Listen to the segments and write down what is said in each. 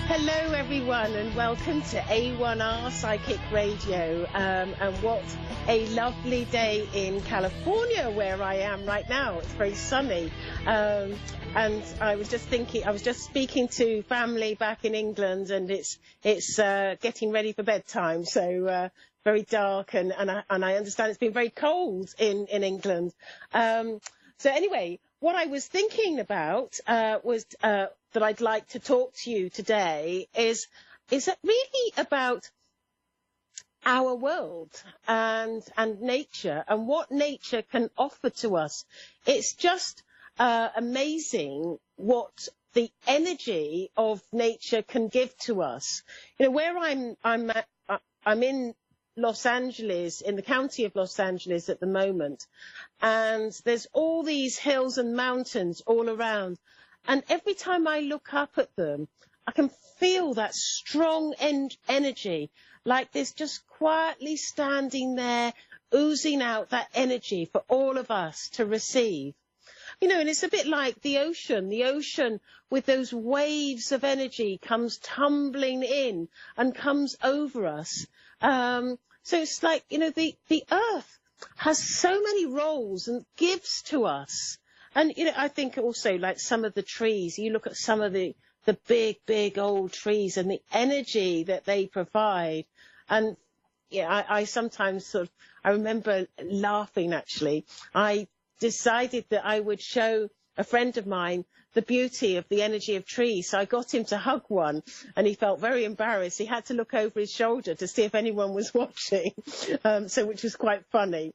Hello everyone and welcome to A1R Psychic Radio, and what a lovely day in California where I am right now. It's very sunny, and I was just speaking to family back in England, and it's getting ready for bedtime, so very dark, and I understand it's been very cold in England. So anyway, what I was thinking about was that I'd like to talk to you today is it really about our world and nature and what nature can offer to us. It's just amazing what the energy of nature can give to us. You know, where I'm in Los Angeles, in the county of Los Angeles at the moment, and there's all these hills and mountains all around, and every time I look up at them, I can feel that strong energy, like there's just quietly standing there, oozing out that energy for all of us to receive. You know, and it's a bit like the ocean with those waves of energy comes tumbling in and comes over us. So it's like, you know, the earth has so many roles and gives to us. And, you know, I think also like some of the trees, you look at some of the big old trees and the energy that they provide. And yeah, I sometimes I remember laughing actually. I decided that I would show a friend of mine the beauty of the energy of trees. So I got him to hug one, and he felt very embarrassed. He had to look over his shoulder to see if anyone was watching, which was quite funny.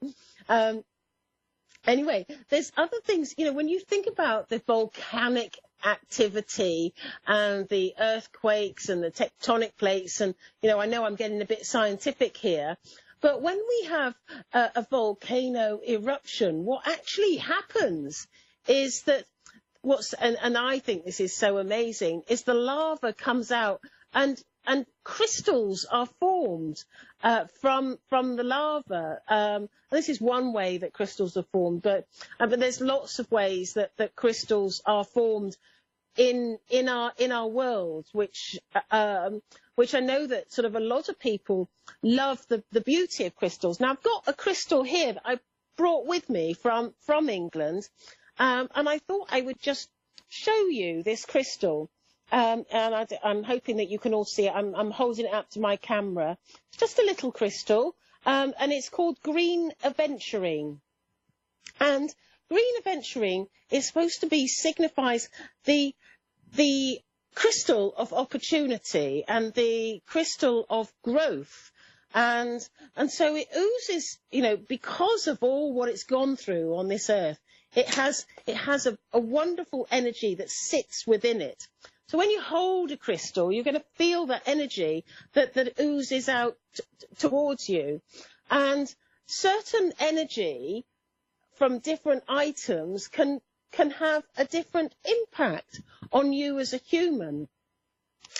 Anyway, there's other things, you know, when you think about the volcanic activity and the earthquakes and the tectonic plates, and, you know I'm getting a bit scientific here, but when we have a volcano eruption, what actually happens is that and I think this is so amazing, is the lava comes out and crystals are formed from the lava. This is one way that crystals are formed, but there's lots of ways that crystals are formed in our world, which I know that sort of a lot of people love the beauty of crystals. Now I've got a crystal here that I brought with me from England, and I thought I would just show you this crystal. And I'm hoping that you can all see it. I'm holding it up to my camera. It's just a little crystal, and it's called green aventurine. And green aventurine is supposed to signifies the crystal of opportunity and the crystal of growth. And so it oozes, you know, because of all what it's gone through on this earth. It has a wonderful energy that sits within it. So when you hold a crystal, you're going to feel that energy that oozes out towards you. And certain energy from different items can have a different impact on you as a human.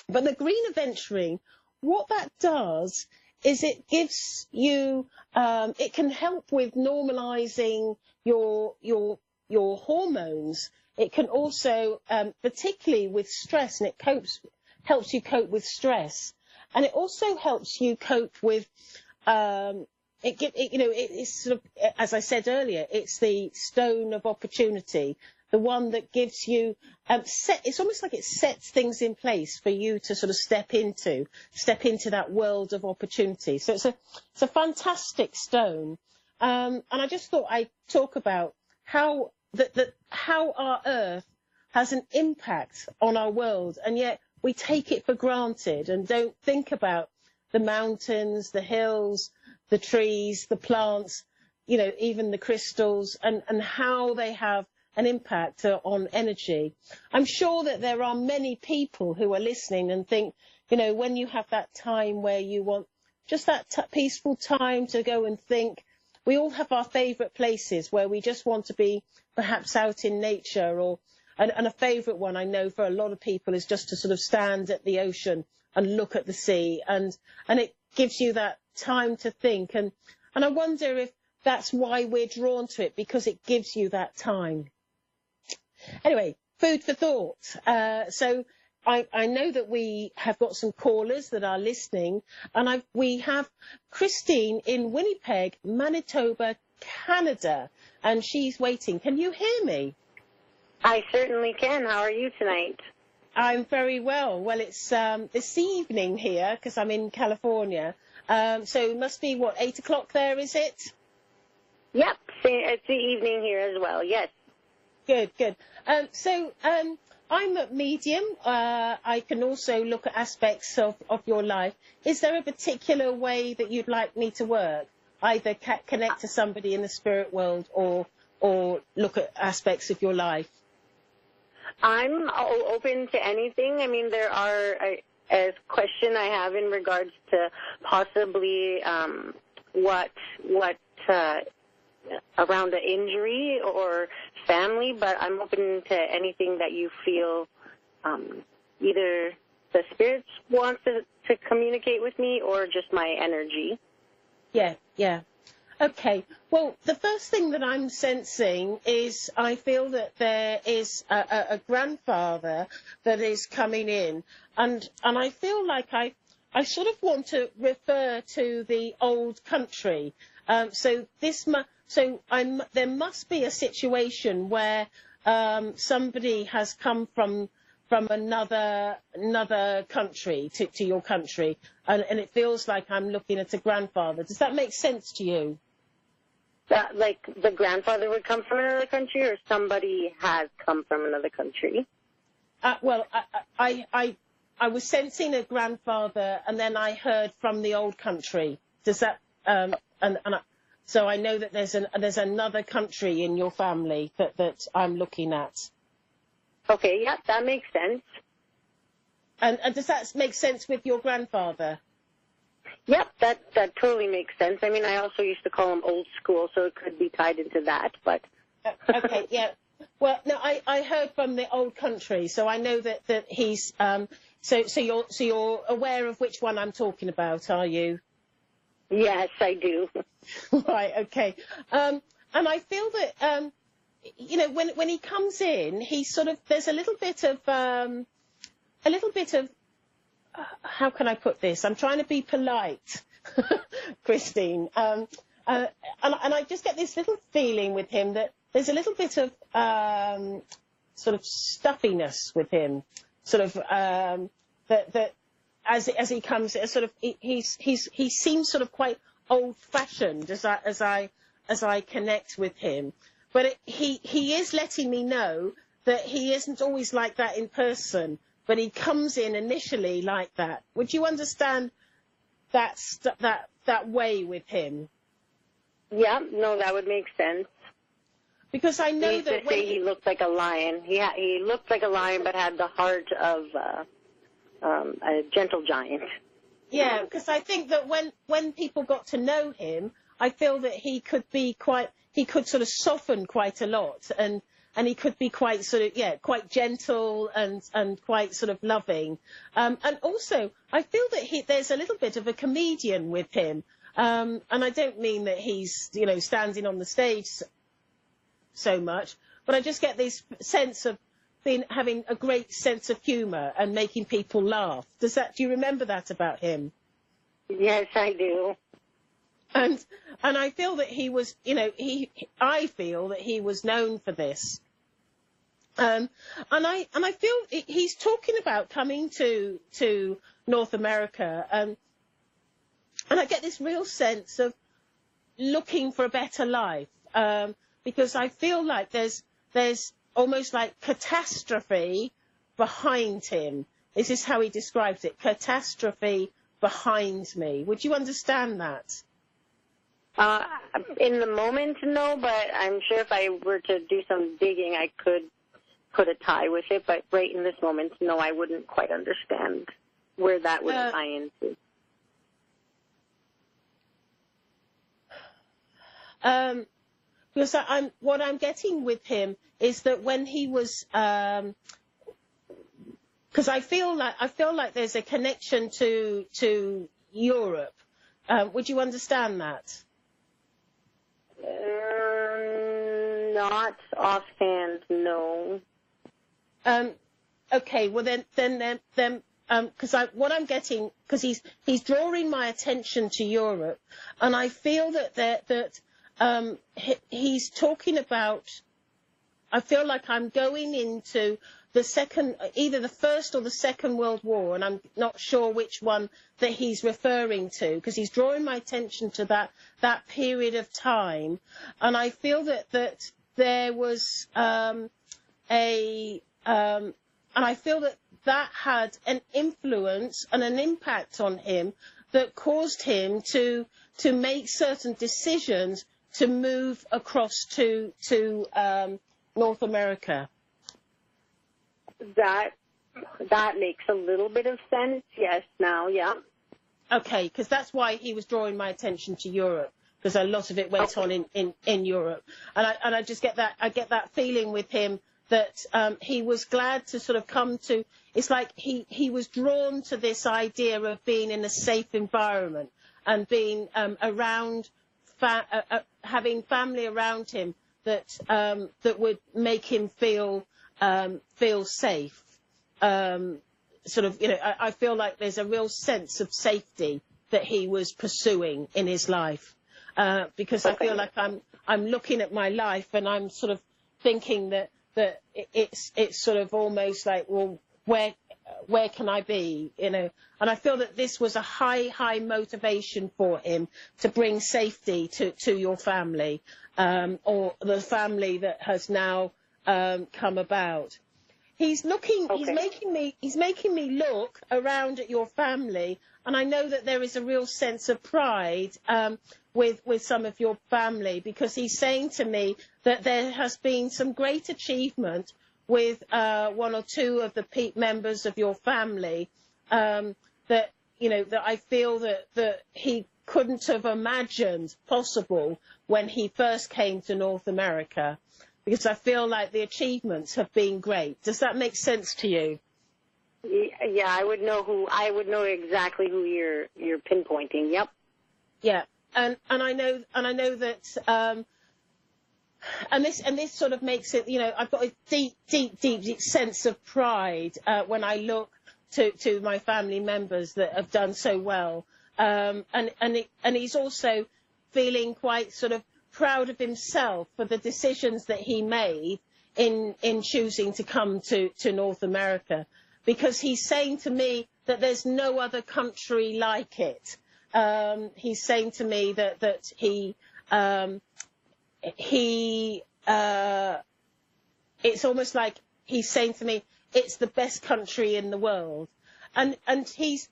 But the green aventurine, what that does is it gives you, it can help with normalizing your hormones. It can also, particularly with stress, and it helps you cope with stress, and it also helps you cope with. It's sort of, as I said earlier, it's the stone of opportunity, the one that gives you it's almost like it sets things in place for you to sort of step into that world of opportunity. So it's a fantastic stone, and I just thought I'd talk about how our earth has an impact on our world, and yet we take it for granted and don't think about the mountains, the hills, the trees, the plants, you know, even the crystals, and how they have an impact on energy. I'm sure that there are many people who are listening and think, you know, when you have that time where you want just that peaceful time to go and think, we all have our favourite places where we just want to be perhaps out in nature, and a favourite one I know for a lot of people is just to sort of stand at the ocean and look at the sea, and it gives you that time to think, and I wonder if that's why we're drawn to it, because it gives you that time. Anyway, food for thought. So I know that we have got some callers that are listening, and we have Christine in Winnipeg, Manitoba, Canada, and she's waiting. Can you hear me? I certainly can. How are you tonight? I'm very well. Well, it's this evening here because I'm in California. So it must be, 8 o'clock there, is it? Yep, it's the evening here as well, yes. Good, good. I'm a medium. I can also look at aspects of your life. Is there a particular way that you'd like me to work? Either connect to somebody in the spirit world or look at aspects of your life? I'm open to anything. I mean, there are a question I have in regards to possibly what around an injury or family, but I'm open to anything that you feel either the spirits want to communicate with me or just my energy. Yeah, yeah. Okay. Well, the first thing that I'm sensing is I feel that there is a grandfather that is coming in, and I feel like I sort of want to refer to the old country. There must be a situation where somebody has come from another country to your country, and it feels like I'm looking at a grandfather. Does that make sense to you? That, like, the grandfather would come from another country, or somebody has come from another country? Well, I was sensing a grandfather, and then I heard from the old country. Does that so I know that there's another country in your family that I'm looking at. Okay, yeah, that makes sense. And does that make sense with your grandfather? Yep, that totally makes sense. I mean, I also used to call him old school, so it could be tied into that, but... Okay, yeah. Well, no, I heard from the old country, so I know that he's... So you're aware of which one I'm talking about, are you? Yes, I do. Right, okay. And I feel that, when he comes in, he's sort of... There's a little bit of... how can I put this? I'm trying to be polite, Christine. And I just get this little feeling with him that there's a little bit of sort of stuffiness with him, sort of that as he comes, sort of he seems sort of quite old-fashioned as I connect with him. But he is letting me know that he isn't always like that in person. But he comes in initially like that. Would you understand that way with him? Yeah, no, that would make sense. Because I know that when he looked like a lion. He looked like a lion, but had the heart of a gentle giant. Yeah, because I think that when people got to know him, I feel that he could sort of soften quite a lot, and he could be quite sort of, quite gentle and quite sort of loving. And also, I feel that there's a little bit of a comedian with him. And I don't mean that he's, standing on the stage so much, but I just get this sense of having a great sense of humour and making people laugh. Do you remember that about him? Yes, I do. And I feel that he was, I feel that he was known for this. And I feel he's talking about coming to North America, and I get this real sense of looking for a better life, because I feel like there's almost like catastrophe behind him. This is how he describes it: catastrophe behind me. Would you understand that? In the moment, no, but I'm sure if I were to do some digging, I could put a tie with it. But right in this moment, no, I wouldn't quite understand where that would tie into. Because what I'm getting with him is that when he was, because I feel like there's a connection to Europe. Would you understand that? Not offhand, no. Okay, well then, because what I'm getting, because he's drawing my attention to Europe, and I feel he's talking about. I feel like I'm going into either the First or the Second World War, and I'm not sure which one that he's referring to, because he's drawing my attention to that period of time, and I feel that there was and I feel that had an influence and an impact on him that caused him to make certain decisions to move across to North America. That makes a little bit of sense. Yes, now, yeah. Okay, because that's why he was drawing my attention to Europe, because a lot of it went on in Europe, and I just get that feeling with him that he was glad to sort of come to. It's like he was drawn to this idea of being in a safe environment and being around having family around him that would make him feel safe. Sort of, I feel like there's a real sense of safety that he was pursuing in his life, because I feel like I'm looking at my life and I'm sort of thinking that it's sort of almost like, well, where can I be, And I feel that this was a high motivation for him to bring safety to your family, or the family that has now come about. He's making me look around at your family, and I know that there is a real sense of pride with some of your family, because he's saying to me that there has been some great achievement with one or two of the members of your family that I feel that he couldn't have imagined possible when he first came to North America, because I feel like the achievements have been great. Does that make sense to you? Yeah, I would know exactly who you're pinpointing. Yep. Yeah, and I know that. And this sort of makes it, I've got a deep sense of pride when I look to my family members that have done so well, and he's also feeling quite sort of proud of himself for the decisions that he made in choosing to come to North America, because he's saying to me that there's no other country like it. He's saying to me that it's almost like he's saying to me, it's the best country in the world, and he's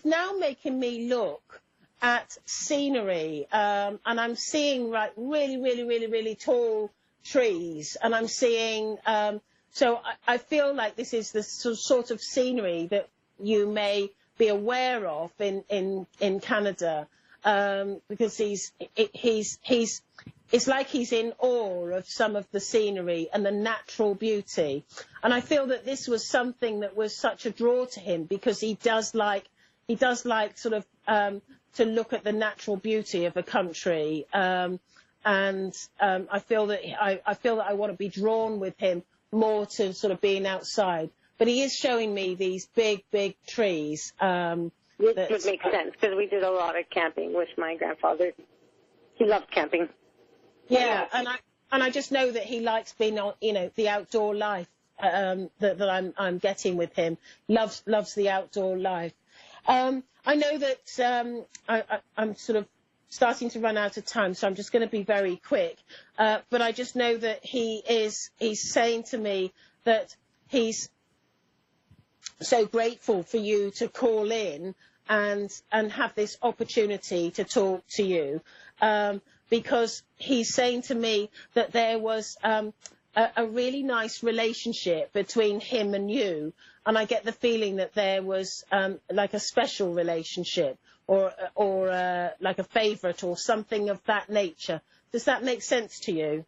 now making me look at scenery, and I'm seeing really tall trees, and I'm seeing so I feel like this is the sort of scenery that you may be aware of in Canada, because it's like he's in awe of some of the scenery and the natural beauty. And I feel that this was something that was such a draw to him, because he does like sort of to look at the natural beauty of a country. And I feel that I want to be drawn with him more to sort of being outside. But he is showing me these big trees. Which would make sense, because we did a lot of camping with my grandfather. He loved camping. Yeah, and I just know that he likes being on, the outdoor life that I'm getting with him. Loves the outdoor life. I know that I'm sort of starting to run out of time, so I'm just going to be very quick. But I just know that he's saying to me that he's so grateful for you to call in and have this opportunity to talk to you, because he's saying to me that there was a really nice relationship between him and you, and I get the feeling that there was like a special relationship or like a favourite or something of that nature. Does that make sense to you?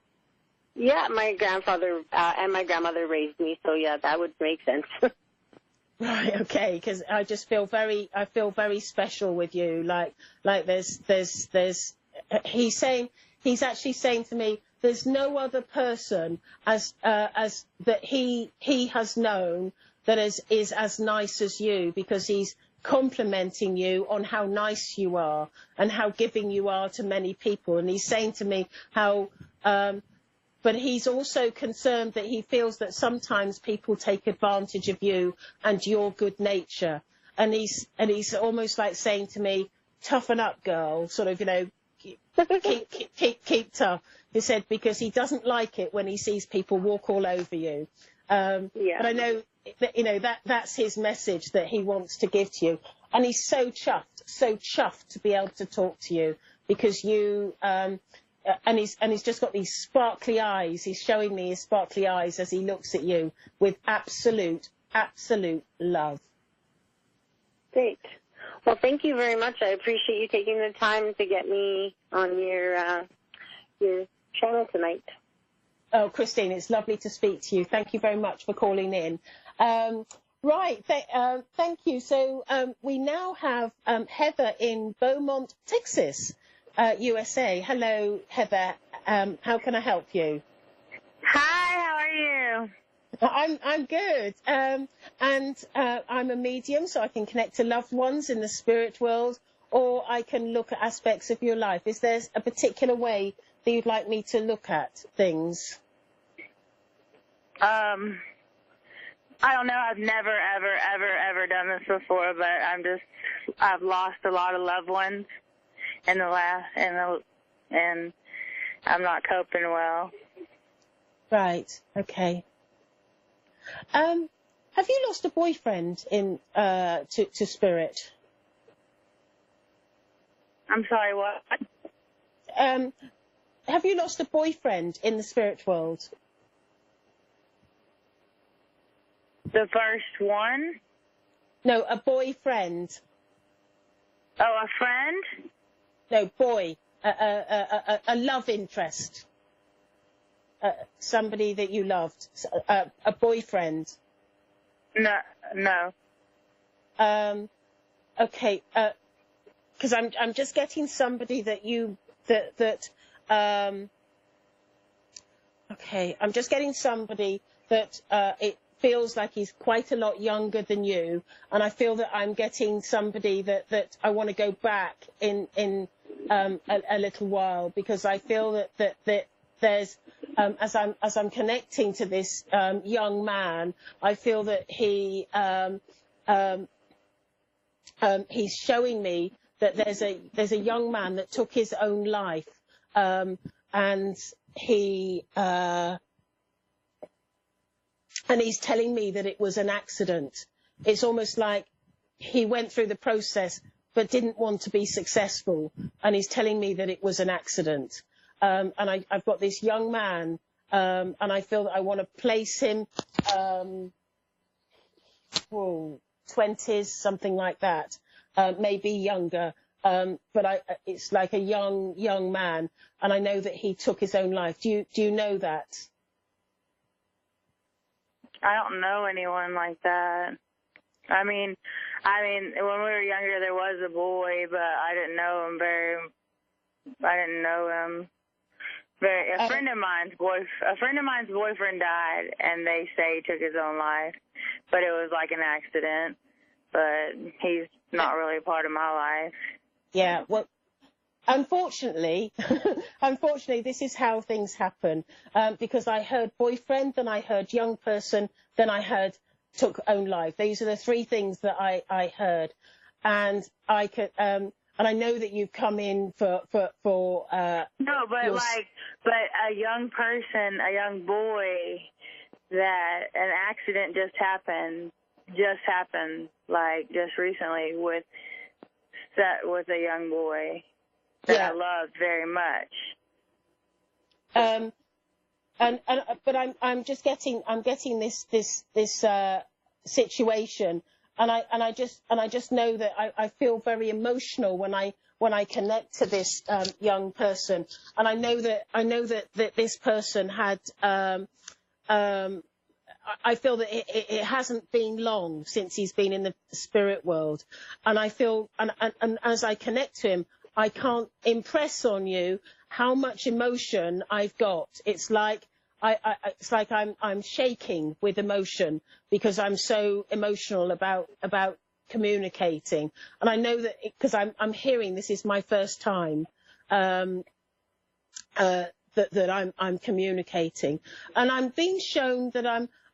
Yeah, my grandfather and my grandmother raised me, so yeah, that would make sense. Right, okay, because I just feel very special with you. Like he's actually saying to me there's no other person as that he has known that is as nice as you, because he's complimenting you on how nice you are and how giving you are to many people. And he's saying to me how, but he's also concerned that he feels that sometimes people take advantage of you and your good nature. And he's almost like saying to me, toughen up, girl, sort of, keep tough. He said, because he doesn't like it when he sees people walk all over you. But I know that, that's his message that he wants to give to you. And he's so chuffed to be able to talk to you, because you, and he's just got these sparkly eyes. He's showing me his sparkly eyes as he looks at you with absolute love. Great. Well, thank you very much. I appreciate you taking the time to get me on your channel tonight. Oh, Christine, it's lovely to speak to you. Thank you very much for calling in. Right, thank you. So we now have Heather in Beaumont, Texas, USA. Hello, Heather. How can I help you? Hi, how are you? I'm good. And I'm a medium, so I can connect to loved ones in the spirit world, or I can look at aspects of your life. Is there a particular way that you'd like me to look at things? I don't know. I've never, ever done this before, but I've lost a lot of loved ones in the last, and I'm not coping well. Right. Okay. Have you lost a boyfriend in to spirit? I'm sorry, what? Have you lost a boyfriend in the spirit world? The first one? No, a boyfriend. Oh, a friend? No, boy. A love interest. Somebody that you loved. A boyfriend. No. Okay. Because I'm just getting somebody that you okay. I'm just getting somebody that it feels like he's quite a lot younger than you, and I feel that I'm getting somebody that I want to go back in a little while, because I feel that there's as I'm connecting to this young man, I feel that he's showing me that there's a young man that took his own life, and he's telling me that it was an accident. It's almost like he went through the process but didn't want to be successful, and he's telling me that it was an accident. And I've got this young man, and I feel that I want to place him 20s, something like that, maybe younger. But it's like a young man, and I know that he took his own life. Do you know that? I don't know anyone like that. I mean, when we were younger, there was a boy, but I didn't know him very. A friend of mine's boyfriend died, and they say he took his own life, but it was like an accident. But he's not really a part of my life. Yeah, well, unfortunately, this is how things happen. Because I heard boyfriend, then I heard young person, then I heard took own life. These are the three things that I heard, and I could. And I know that you've come in for no, but a young person, a young boy, that an accident just happened, like just recently with a young boy that I loved very much. But I'm getting this situation. And I just know that I feel very emotional when I connect to this young person, and I know that this person had I feel that it hasn't been long since he's been in the spirit world, and I feel and as I connect to him, I can't impress on you how much emotion I've got. It's like I'm shaking with emotion because I'm so emotional about communicating. And I know that because I'm hearing this is my first time that I'm communicating, and I'm being shown that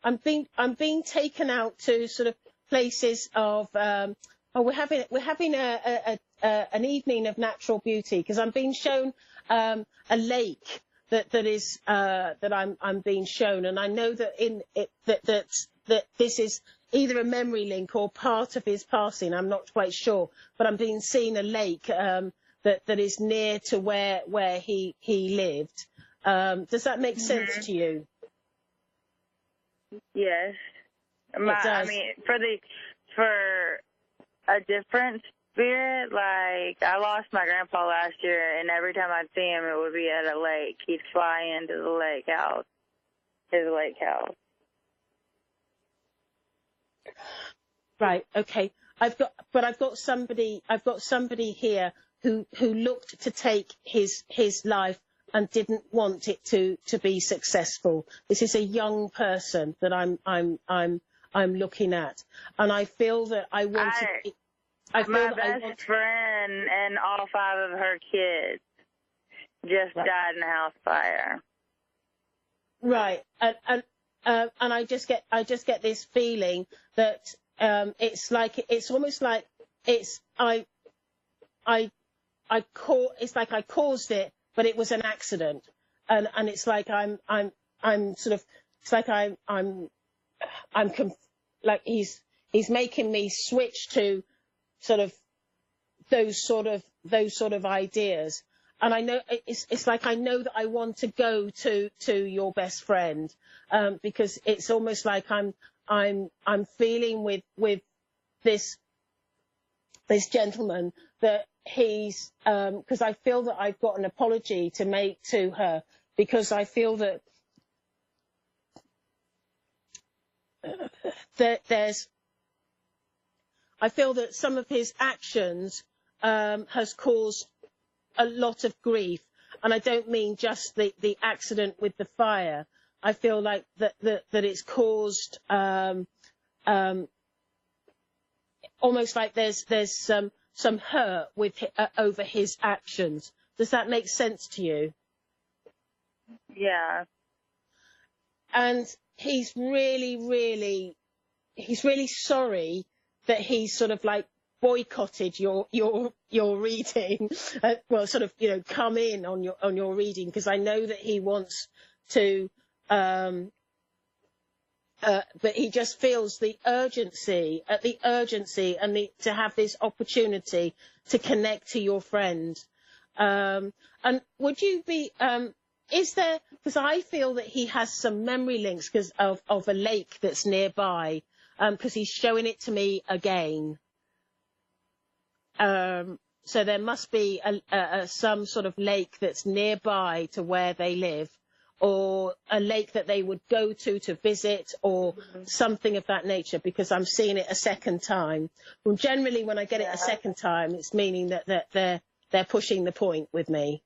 I'm being taken out to sort of places of we're having an evening of natural beauty, because I'm being shown a lake that I'm being shown, and I know that that this is either a memory link or part of his passing. I'm not quite sure, but I'm being seen a lake that is near to where he lived. Does that make sense to you? Yes. It does. I mean, for a different spirit, like, I lost my grandpa last year, and every time I'd see him, it would be at a lake. He'd fly into the lake house, his lake house. Right. Okay. I've got somebody here who looked to take his life and didn't want it to be successful. This is a young person that I'm looking at, and I feel that I want to. My best friend and all 5 of her kids just died in a house fire. Right, and I just get this feeling that it's almost like I caused it, but it was an accident, and it's like I'm sort of, it's like like he's making me switch to sort of those sort of ideas, and I know it's like I know that I want to go to your best friend, because it's almost like I'm feeling with this gentleman that he's because I feel that I've got an apology to make to her, because I feel that I feel that some of his actions has caused a lot of grief, and I don't mean just the accident with the fire. I feel like that it's caused almost like there's some hurt over his actions. Does that make sense to you? Yeah. And he's really sorry that he's sort of like boycotted your reading. Well, sort of, come in on your reading, because I know that he wants to. But he just feels the urgency and to have this opportunity to connect to your friend. And would you be, is there, because I feel that he has some memory links because of a lake that's nearby, because he's showing it to me again. So there must be some sort of lake that's nearby to where they live, or a lake that they would go to visit, or something of that nature, because I'm seeing it a second time. Well, generally, when I get it a second time, it's meaning that they're pushing the point with me.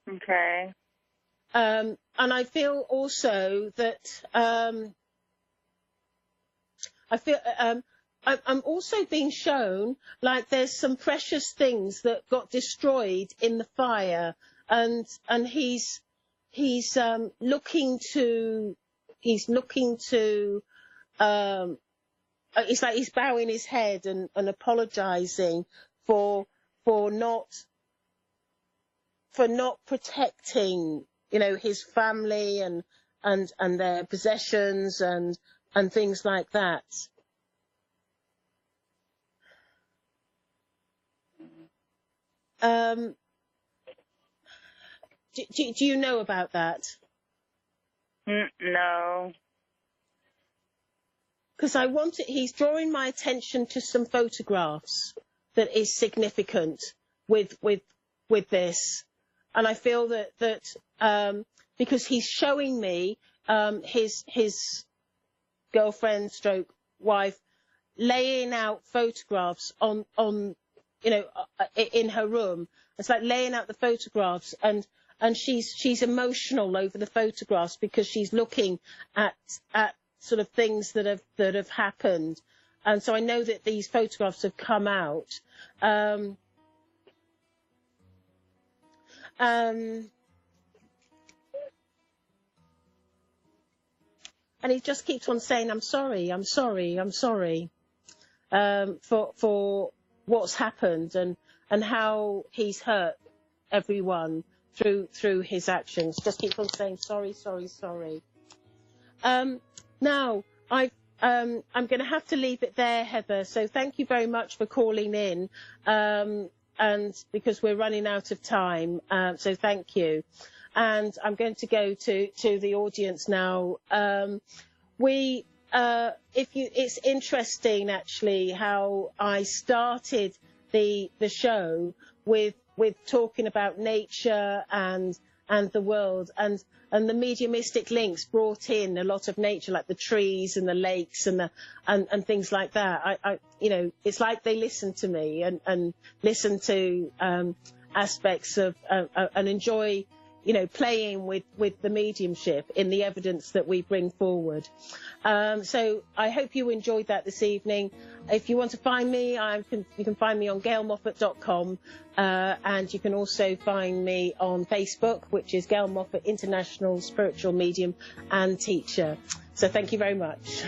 Okay. And I feel also that I'm also being shown like there's some precious things that got destroyed in the fire, and he's looking to it's like he's bowing his head and apologizing for not protecting, his family and their possessions and things like that. Do you know about that? No. Because he's drawing my attention to some photographs that is significant with this, and I feel that because he's showing me his girlfriend stroke wife laying out photographs on in her room. It's like laying out the photographs, and she's emotional over the photographs because she's looking at sort of things that have happened. And so I know that these photographs have come out. And he just keeps on saying, I'm sorry for what's happened and how he's hurt everyone through his actions. Just keeps on saying sorry. Now I'm going to have to leave it there, Heather. So thank you very much for calling in, and because we're running out of time. So thank you. And I'm going to go to the audience now. It's interesting actually how I started the show with talking about nature and the world, and the mediumistic links brought in a lot of nature, like the trees and the lakes and things like that. I it's like they listen to me and listen to aspects of and enjoy playing with the mediumship in the evidence that we bring forward. So I hope you enjoyed that this evening. If you want to find me, you can find me on gailmoffat.com, and you can also find me on Facebook, which is Gail Moffat, International Spiritual Medium and Teacher. So thank you very much.